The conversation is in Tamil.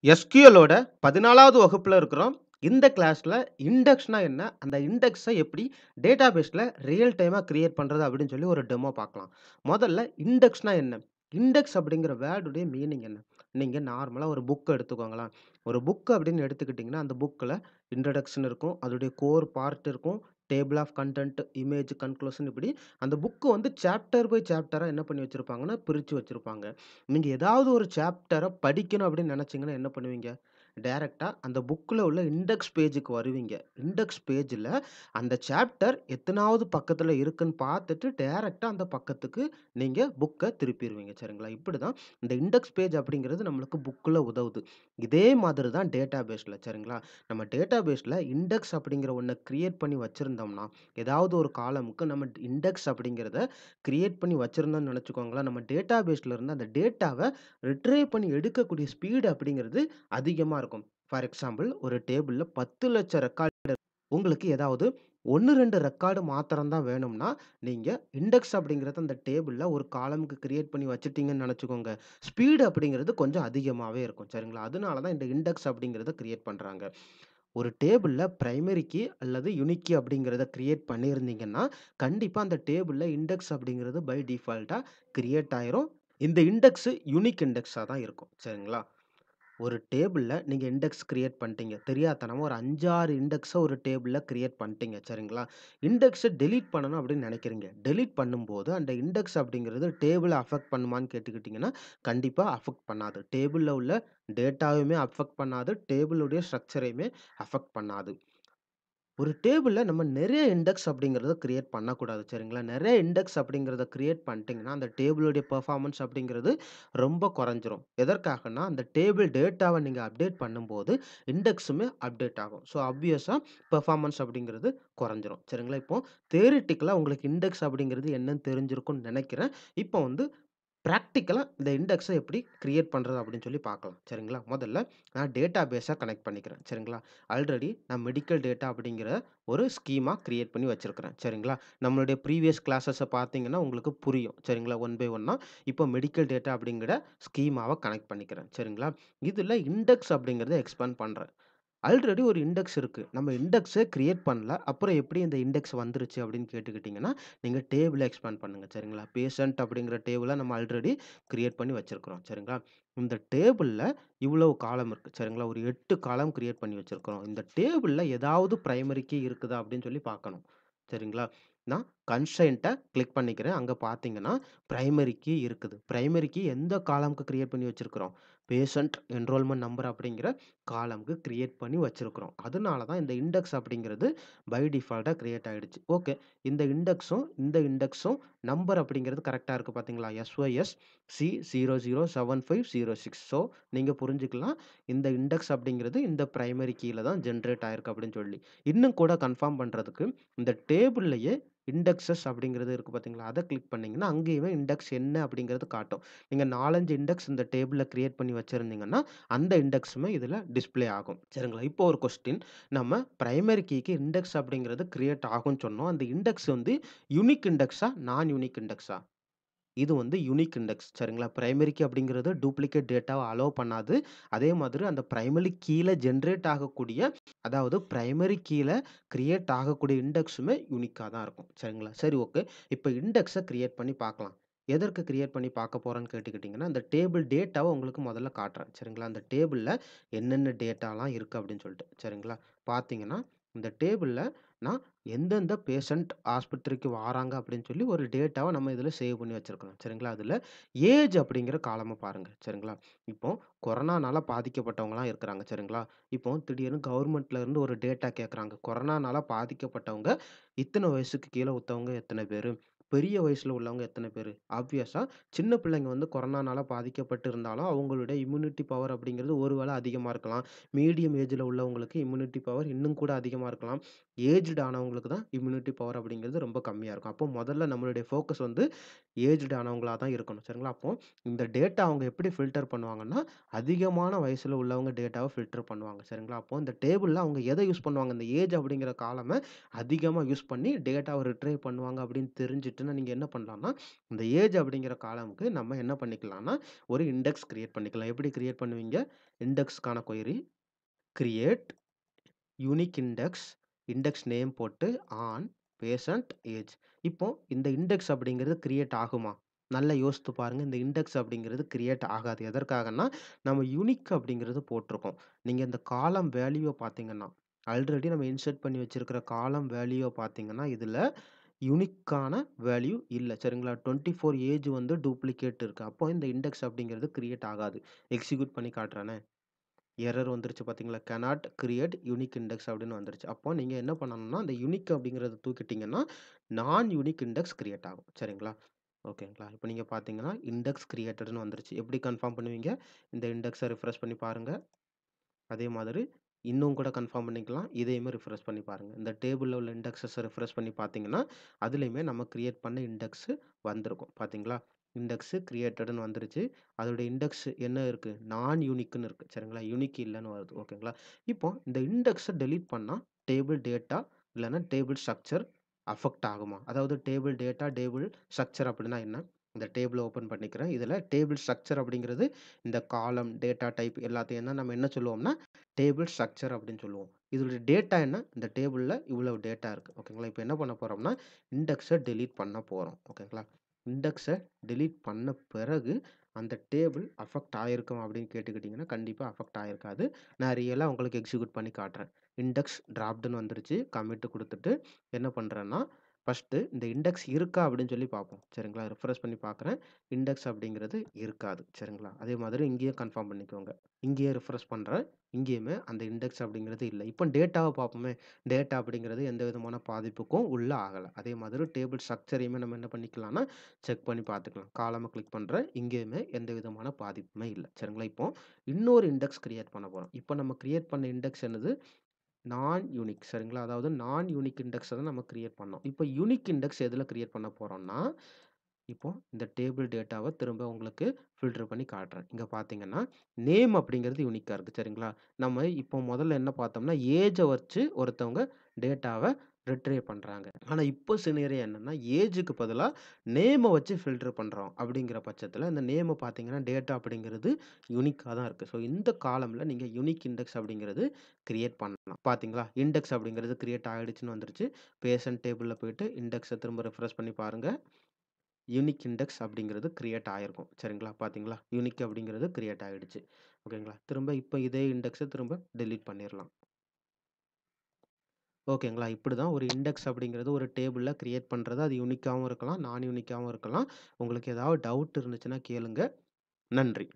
எஸ்கியூஎலோட 14வது வகுப்புல இருக்கிறோம். இந்த கிளாஸ்ல இண்டெக்ஸ்னா என்ன? அந்த இண்டெக்ஸ எப்படி டேட்டாபேஸ்ல ரியல் டைமா கிரியேட் பண்றது அப்படின்னு சொல்லி ஒரு டெமோ பார்க்கலாம். முதல்ல இண்டெக்ஸ்னா என்ன? இண்டெக்ஸ் அப்படிங்கிற வேர்டுடைய மீனிங் என்ன? நீங்க நார்மலா ஒரு புக் எடுத்துக்கோங்களேன். ஒரு புக் அப்படின்னு எடுத்துக்கிட்டீங்கன்னா, அந்த புக்ல இன்ட்ரோடக்ஷன் இருக்கும். அதோடைய கோர் பார்ட் இருக்கும். Table of content, image, conclusion இப்படி அந்த புக் வந்து சாப்டர் பை சாப்டரா என்ன பண்ணி வச்சிருப்பாங்கன்னா, பிரிச்சு வச்சிருப்பாங்க. நீங்க ஏதாவது ஒரு சாப்டர படிக்கணும் அப்படின்னு நினைச்சீங்கன்னா என்ன பண்ணுவீங்க? டைரக்ட்டா அந்த புக்ல உள்ள இண்டெக்ஸ் பேஜுக்கு வருவீங்க. இண்டெக்ஸ் பேஜ்ல அந்த சாப்டர் எத்தனாவது பக்கத்துல இருக்குன்னு பார்த்துட்டு டைரக்ட்டா அந்த பக்கத்துக்கு நீங்க புக்க திருப்பிருவீங்க. சரிங்களா? இப்படிதான் இந்த இண்டெக்ஸ் பேஜ் அப்படிங்கிறது நம்மளுக்கு புக்ல உதவுது. இதே மாதிரி தான் டேட்டாபேஸ்ல சரிங்களா? நம்ம டேட்டாபேஸ்ல இண்டெக்ஸ் அப்படிங்கிற ஒண்ண கிரியேட் பண்ணி வச்சிருந்தோம்னா, ஏதாவது ஒரு காலம்க்கு நம்ம இண்டெக்ஸ் அப்படிங்கிறத கிரியேட் பண்ணி வச்சிருந்தோம்னு நெனச்சுக்கோங்களேன், நம்ம டேட்டாபேஸ்ல இருந்து அந்த டேட்டாவ ரிட்ரைவ் பண்ணி எடுக்கக்கூடிய ஸ்பீடு அப்படிங்கிறது அதிகமா இருக்கும். ஃபார் எக்ஸாம்பிள் ஒரு டேபிள்ல 10,00,000 ரெக்கார்ட் உங்களுக்கு ஏதாவது 1, 2 ரெக்கார்டு மாத்திரம் தான் வேணும்னா, நீங்க இண்டெக்ஸ் அப்படிங்கிறத அந்த டேபிள்ல ஒரு காலம்க்கு கிரியேட் பண்ணி வச்சுட்டீங்கன்னு நெனச்சுக்கோங்க. ஸ்பீடு அப்படிங்கிறது கொஞ்சம் அதிகமாவே இருக்கும். சரிங்களா? அதனால தான் இந்த இண்டெக்ஸ் அப்படிங்கிறத கிரியேட் பண்றாங்க. ஒரு டேபிள்ல பிரைமரி கீ அல்லது யூனிக் கீ அப்படிங்கிறத கிரியேட் பண்ணியிருந்தீங்கன்னா, கண்டிப்பா அந்த டேபிள்ல இண்டெக்ஸ் அப்படிங்கிறது பை டிஃபால்ட்டா கிரியேட் ஆயிரும். இந்த இண்டெக்ஸ் யூனிக் இண்டெக்ஸா தான் இருக்கும். சரிங்களா? ஒரு டேபிள்ல நீங்க இண்டெக்ஸ் கிரியேட் பண்ணிட்டீங்க. தெரியாத்தனமா ஒரு 5, 6 இண்டெக்ஸ ஒரு டேபிள்ல கிரியேட் பண்ணிட்டீங்க. சரிங்களா? இண்டெக்ஸ டெலீட் பண்ணணும் அப்படின்னு நெனைக்கிறீங்க. டெலீட் பண்ணும்போது அந்த இண்டெக்ஸ் அப்படிங்கிறது டேபிள அஃபெக்ட் பண்ணுமான்னு கேட்டுக்கிட்டீங்கன்னா, கண்டிப்பா அஃபெக்ட் பண்ணாது. டேபிள்ல உள்ள டேட்டாவையுமே அஃபெக்ட் பண்ணாது. டேபிளுடைய ஸ்ட்ரக்சரையுமே அஃபெக்ட் பண்ணாது. ஒரு டேபிள்ல நம்ம நெறைய இண்டெக்ஸ் அப்படிங்கிறத கிரியேட் பண்ணக்கூடாது. சரிங்களா? நெறைய இண்டெக்ஸ் அப்படிங்கிறத கிரியேட் பண்ணிட்டீங்கன்னா, அந்த டேபிளுடைய பெர்ஃபார்மன்ஸ் அப்படிங்கிறது ரொம்ப குறைஞ்சிரும். எதற்காகன்னா, அந்த டேபிள் டேட்டாவ நீங்க அப்டேட் பண்ணும்போது, இண்டெக்ஸுமே அப்டேட் ஆகும். ஸோ, ஆப்வியஸா பெர்ஃபார்மன்ஸ் அப்படிங்கிறது குறைஞ்சிரும். சரிங்களா? இப்போ தியரிட்டிக்கலா உங்களுக்கு இண்டெக்ஸ் அப்படிங்கிறது என்னன்னு தெரிஞ்சிருக்கும்னு நெனைக்கிறேன். இப்போ வந்து பிராக்டிகலா இந்த இண்டெக்ஸ எப்படி கிரியேட் பண்றது அப்படின்னு சொல்லி பார்க்கலாம். சரிங்களா? முதல்ல நான் டேட்டாபேஸ கனெக்ட் பண்ணிக்கிறேன். சரிங்களா? ஆல்ரெடி நான் மெடிக்கல் டேட்டா அப்படிங்கிற ஒரு ஸ்கீமா கிரியேட் பண்ணி வச்சிருக்கிறேன். சரிங்களா? நம்மளுடைய ப்ரீவியஸ் கிளாஸஸ பார்த்தீங்கன்னா உங்களுக்கு புரியும். சரிங்களா? ஒன் பை ஒன்னா இப்போ மெடிக்கல் டேட்டா அப்படிங்கிற ஸ்கீமாவ கனெக்ட் பண்ணிக்கிறேன். சரிங்களா? இதுல இண்டெக்ஸ் அப்படிங்கிறத எக்ஸ்பேண்ட் பண்றேன். ஆல்ரெடி ஒரு இண்டெக்ஸ் இருக்கு. நம்ம இண்டெக்ஸே கிரியேட் பண்ணல. அப்புறம் எப்படி இந்த இண்டெக்ஸ் வந்துருச்சு அப்படின்னு கேட்டுக்கிட்டீங்கன்னா, நீங்க டேபிள எக்ஸ்பேண்ட் பண்ணுங்க. சரிங்களா? பேஷண்ட் அப்படிங்கிற டேபிள நம்ம ஆல்ரெடி கிரியேட் பண்ணி வச்சிருக்கிறோம். சரிங்களா? இந்த டேபிள்ல இவ்வளவு காலம் இருக்கு. சரிங்களா? ஒரு 8 காலம் கிரியேட் பண்ணி வச்சிருக்கிறோம். இந்த டேபிள்ல ஏதாவது பிரைமரி கீ இருக்குதா அப்படின்னு சொல்லி பார்க்கணும். சரிங்களா? நான் கன்ஸ்ட்ரெயின்ட்ட கிளிக் பண்ணிக்கிறேன். அங்க பார்த்தீங்கன்னா, பிரைமரி கீ இருக்குது. பிரைமரி கீ எந்த காலம்க்கு கிரியேட் பண்ணி வச்சிருக்கிறோம்? பேஷண்ட் என்ரோல்மென்ட் நம்பர் அப்படிங்கிற காலம்க்கு கிரியேட் பண்ணி வச்சிருக்கிறோம். அதனால தான் இந்த இண்டெக்ஸ் அப்படிங்கிறது பை டிஃபால்ட்டா கிரியேட் ஆயிடுச்சு. ஓகே. இந்த இண்டெக்ஸும் நம்பர் அப்படிங்கிறது கரெக்ட்டா இருக்கு பார்த்தீங்களா? SYS C007506. ஸோ நீங்க புரிஞ்சுக்கலாம். இந்த இண்டெக்ஸ் அப்படிங்கிறது இந்த பிரைமரி கீல தான் ஜெனரேட் ஆயிருக்கு அப்படின்னு சொல்லி. இன்னும் கூட கன்ஃபார்ம் பண்றதுக்கு இந்த டேபிள்லயே இண்டெக்ஸஸ் அப்படிங்கிறது இருக்கு பார்த்தீங்களா? அத கிளிக் பண்ணீங்கன்னா, அங்கேயுமே இண்டெக்ஸ் என்ன அப்படிங்கிறது காட்டும். நீங்க 4, 5 இண்டெக்ஸ் இந்த டேபிள்ல கிரியேட் பண்ணி வச்சிருந்தீங்கன்னா, அந்த இண்டெக்ஸுமே இதுல டிஸ்ப்ளே ஆகும். சரிங்களா? இப்போ ஒரு கொஸ்டின். நம்ம பிரைமரி கீக்கு இண்டெக்ஸ் அப்படிங்கிறது கிரியேட் ஆகும்ன்னு சொன்னோம். அந்த இண்டெக்ஸ் வந்து யூனிக் இண்டெக்ஸா? நான் யூனிக் இண்டெக்ஸா? இது வந்து யூனிக் இண்டெக்ஸ். சரிங்களா? பிரைமரி கீ அப்படிங்கிறது டூப்ளிகேட் டேட்டாவ அலோவ் பண்ணாது. அதே மாதிரி அந்த பிரைமரி கீல ஜெனரேட் ஆகக்கூடிய அதாவது பிரைமரி கீல கிரியேட் ஆகக்கூடிய இண்டெக்ஸுமே யூனிக்கா தான் இருக்கும். சரிங்களா? சரி ஓகே. இப்ப இண்டெக்ஸ கிரியேட் பண்ணி பார்க்கலாம். எதற்கு கிரியேட் பண்ணி பார்க்க போறோம்ன்னு கேட்டுக்கிட்டீங்கன்னா, அந்த டேபிள் டேட்டாவ உங்களுக்கு முதல்ல காட்டுறேன். சரிங்களா? அந்த டேபிள்ல என்னென்ன டேட்டாலாம் இருக்கு அப்படின்னு சொல்லிட்டு. சரிங்களா? பார்த்தீங்கன்னா, இந்த டேபிள்ல நான் எந்தெந்த பேஷண்ட் ஆஸ்பத்திரிக்கு வாராங்க அப்படின்னு சொல்லி ஒரு டேட்டாவ நம்ம இதில சேவ் பண்ணி வச்சிருக்கிறோம். சரிங்களா? அதில ஏஜ் அப்படிங்கிற காலம பாருங்க. சரிங்களா? இப்போ கொரோனானால பாதிக்கப்பட்டவங்கலாம் இருக்கிறாங்க. சரிங்களா? இப்போ திடீர்னு கவர்மெண்ட்ல இருந்து ஒரு டேட்டா கேட்குறாங்க. கொரோனானால பாதிக்கப்பட்டவங்க இத்தன வயசுக்கு கீழ உள்ளவங்க எத்தன பேரு? பெரிய வயசுல உள்ளவங்க எத்தன பேரு? ஆப்வியஸா சின்ன பிள்ளைங்க வந்து கொரோனானால பாதிக்கப்பட்டு இருந்தாலும், அவங்களுடைய இம்யூனிட்டி பவர் அப்படிங்கிறது ஒரு வேள அதிகமா இருக்கலாம். மீடியம் ஏஜ்ல உள்ளவங்களுக்கு இம்யூனிட்டி பவர் இன்னும் கூட அதிகமா இருக்கலாம். ஏஜ்டு ஆனவங்களுக்கு தான் இம்யூனிட்டி பவர் அப்படிங்கிறது ரொம்ப கம்மியா இருக்கும். அப்போ முதல்ல நம்மளுடைய ஃபோக்கஸ் வந்து ஏஜ்டு ஆனவங்களா தான் இருக்கணும். சரிங்களா? அப்போ இந்த டேட்டா அவங்க எப்படி ஃபில்டர் பண்ணுவாங்கன்னா, அதிகமான வயசுல உள்ளவங்க டேட்டாவ ஃபில்டர் பண்ணுவாங்க. சரிங்களா? அப்போ இந்த டேபிள்ல அவங்க எத யூஸ் பண்ணுவாங்க, இந்த ஏஜ் அப்படிங்கிற காலம அதிகமா யூஸ் பண்ணி டேட்டாவ ரிட்ரைவ் பண்ணுவாங்க அப்படின்னு தெரிஞ்சுட்டுன்னா, நீங்க என்ன பண்ணலாம்னா, இந்த ஏஜ் அப்படிங்கிற காலம்க்கு நம்ம என்ன பண்ணிக்கலாம்னா, ஒரு இண்டெக்ஸ் கிரியேட் பண்ணிக்கலாம். எப்படி கிரியேட் பண்ணுவீங்க? இண்டெக்ஸ்க்கான query create unique index, index name போட்டு ஆன் பேசன்ட் ஏஜ். இப்போ இந்த இண்டெக்ஸ் அப்படிங்கிறது கிரியேட் ஆகுமா? நல்லா யோசித்து பாருங்க. இந்த இண்டெக்ஸ் அப்படிங்கிறது கிரியேட் ஆகாது. எதற்காகன்னா, நம்ம யூனிக் அப்படிங்கிறது போட்டிருக்கோம். நீங்க இந்த காலம் வேல்யூவ பார்த்தீங்கன்னா, ஆல்ரெடி நம்ம இன்சர்ட் பண்ணி வச்சிருக்கிற காலம் வேல்யூவ பார்த்தீங்கன்னா, இதுல யூனிக்கான வேல்யூ இல்ல. சரிங்களா? 24 ஏஜ் வந்து டூப்ளிகேட் இருக்கு. அப்போ இந்த இண்டெக்ஸ் அப்படிங்கிறது கிரியேட் ஆகாது. எக்ஸிக்யூட் பண்ணி காட்டுறேனே. எரர் வந்துருச்சு பார்த்தீங்களா? கேனாட் கிரியேட் யூனிக் இண்டெக்ஸ் அப்படின்னு வந்துருச்சு. அப்போ நீங்க என்ன பண்ணணும்னா, அந்த யூனிக் அப்படிங்கிறத தூக்கிட்டீங்கன்னா, நான் யூனிக் இண்டெக்ஸ் கிரியேட் ஆகும். சரிங்களா? ஓகேங்களா? இப்போ நீங்க பார்த்தீங்கன்னா, இண்டெக்ஸ் கிரியேட்டட்ன்னு வந்துருச்சு. எப்படி கன்ஃபார்ம் பண்ணுவீங்க? இந்த இண்டெக்ஸ ரிஃப்ரெஷ் பண்ணி பாருங்க. அதே மாதிரி இன்னும் கூட கன்ஃபார்ம் பண்ணிக்கலாம். இதையுமே ரிஃப்ரெஷ் பண்ணி பாருங்க. இந்த டேபிள்ல உள்ள இண்டெக்ஸஸ ரிஃப்ரெஷ் பண்ணி பார்த்தீங்கன்னா, அதுலயுமே நம்ம கிரியேட் பண்ண இண்டெக்ஸ் வந்திருக்கும். பார்த்தீங்களா? இண்டெக்ஸ் கிரியேட்டட்ன்னு வந்துருச்சு. அதோட இண்டெக்ஸ் என்ன இருக்கு? நான் யூனிக்ன்னு இருக்கு. சரிங்களா? யூனிக் இல்லன்னு வருது. ஓகேங்களா? இப்போ இந்த இண்டெக்ஸ டெலீட் பண்ணா டேபிள் டேட்டா இல்லன்னா டேபிள் ஸ்ட்ரக்சர் அஃபெக்ட் ஆகுமா? அதாவது டேபிள் டேட்டா, டேபிள் ஸ்ட்ரக்சர் அப்படின்னா என்ன? இந்த டேபிள ஓப்பன் பண்ணிக்கிறேன். இதுல டேபிள் ஸ்ட்ரக்சர் அப்படிங்கிறது இந்த காலம், டேட்டா டைப் எல்லாத்தையும் தான் நம்ம என்ன சொல்லுவோம்னா, டேபிள் ஸ்ட்ரக்சர் அப்படின்னு சொல்லுவோம். இதோட டேட்டா என்ன? இந்த டேபிள்ல இவ்வளவு டேட்டா இருக்கு. ஓகேங்களா? இப்ப என்ன பண்ண போறோம்னா, இண்டெக்ஸ டெலீட் பண்ண போறோம். ஓகேங்களா? இண்டெக்ஸ டெலீட் பண்ண பிறகு, அந்த டேபிள் அஃபெக்ட் ஆயிருக்கும் அப்படின்னு கேட்டுக்கிட்டீங்கன்னா, கண்டிப்பா அஃபெக்ட் ஆயிருக்காது. நான் ரியலா உங்களுக்கு எக்ஸிக்யூட் பண்ணி காட்டுறேன். இண்டெக்ஸ் டிராப்ட்ன்னு வந்துருச்சு. கமிட் குடுத்துட்டு என்ன பண்றேன்னா, ஃபர்ஸ்ட்டு இந்த இண்டெக்ஸ் இருக்கா அப்படின்னு சொல்லி பார்ப்போம். சரிங்களா? ரிஃப்ரெஷ் பண்ணி பார்க்குறேன். இண்டெக்ஸ் அப்படிங்கிறது இருக்காது. சரிங்களா? அதே மாதிரி இங்கேயும் கன்ஃபார்ம் பண்ணிக்கோங்க. இங்கேயே ரிஃப்ரெஷ் பண்றேன். இங்கேயுமே அந்த இண்டெக்ஸ் அப்படிங்கிறது இல்ல. இப்போ டேட்டாவ பார்ப்போமே. டேட்டா அப்படிங்கிறது எந்த விதமான பாதிப்புக்கும் உள்ள ஆகல. அதே மாதிரி டேபிள் ஸ்ட்ரக்சரையுமே நம்ம என்ன பண்ணிக்கலாம்னா, செக் பண்ணி பார்த்துக்கலாம். காலம கிளிக் பண்றேன். இங்கேயுமே எந்த விதமான பாதிப்புமே இல்ல. சரிங்களா? இப்போ இன்னொரு இண்டெக்ஸ் கிரியேட் பண்ண போறோம். இப்போ நம்ம கிரியேட் பண்ண இண்டெக்ஸ் என்னது? நான் யூனிக் சரிங்களா? அதாவது நான் யூனிக் இண்டெக்ஸ தான் நம்ம கிரியேட் பண்ணோம். இப்போ யூனிக் இண்டெக்ஸ் எதுல கிரியேட் பண்ண போறோம்னா, இப்போ இந்த டேபிள் டேட்டாவ திரும்ப உங்களுக்கு ஃபில்டர் பண்ணி காட்டுறேன். இங்க பார்த்தீங்கன்னா, நேம் அப்படிங்கிறது யூனிக்கா இருக்கு. சரிங்களா? நம்ம இப்போ முதல்ல என்ன பார்த்தோம்னா, ஏஜ வச்சு ஒருத்தவங்க டேட்டாவ ரிட்ரைவ் பண்றாங்க. ஆனா இப்போ சினேரியோ என்னன்னா, ஏஜ்க்கு பதிலா நேம வச்சு ஃபில்டர் பண்றோம். அப்படிங்கிற பட்சத்தில இந்த நேம பார்த்தீங்கன்னா, டேட்டா அப்படிங்கிறது யூனிக்கா தான் இருக்கு. ஸோ இந்த காலம்ல நீங்க யூனிக் இண்டெக்ஸ் அப்படிங்கிறது கிரியேட் பண்ணலாம். பார்த்தீங்களா? இண்டெக்ஸ் அப்படிங்கிறது கிரியேட் ஆயிடுச்சுன்னு வந்துருச்சு. பேசன்ட் டேபிள்ல போயிட்டு இண்டெக்ஸ திரும்ப ரிஃப்ரெஷ் பண்ணி பாருங்க. யூனிக் இண்டெக்ஸ் அப்படிங்கிறது கிரியேட் ஆயிருக்கும். சரிங்களா? பார்த்தீங்களா? யூனிக் அப்படிங்கிறது கிரியேட் ஆயிடுச்சு. ஓகேங்களா? திரும்ப இப்ப இதே இண்டெக்ஸ திரும்ப டெலீட் பண்ணிறலாம். ஓகேங்களா? இப்படிதான் ஒரு இண்டெக்ஸ் அப்படிங்கிறது ஒரு டேபிள்ல கிரியேட் பண்றது. அது யூனிக்காவும் இருக்கலாம், நான் யூனிக்காவும் இருக்கலாம். உங்களுக்கு ஏதாவது டவுட் இருந்துச்சுன்னா கேளுங்க. நன்றி.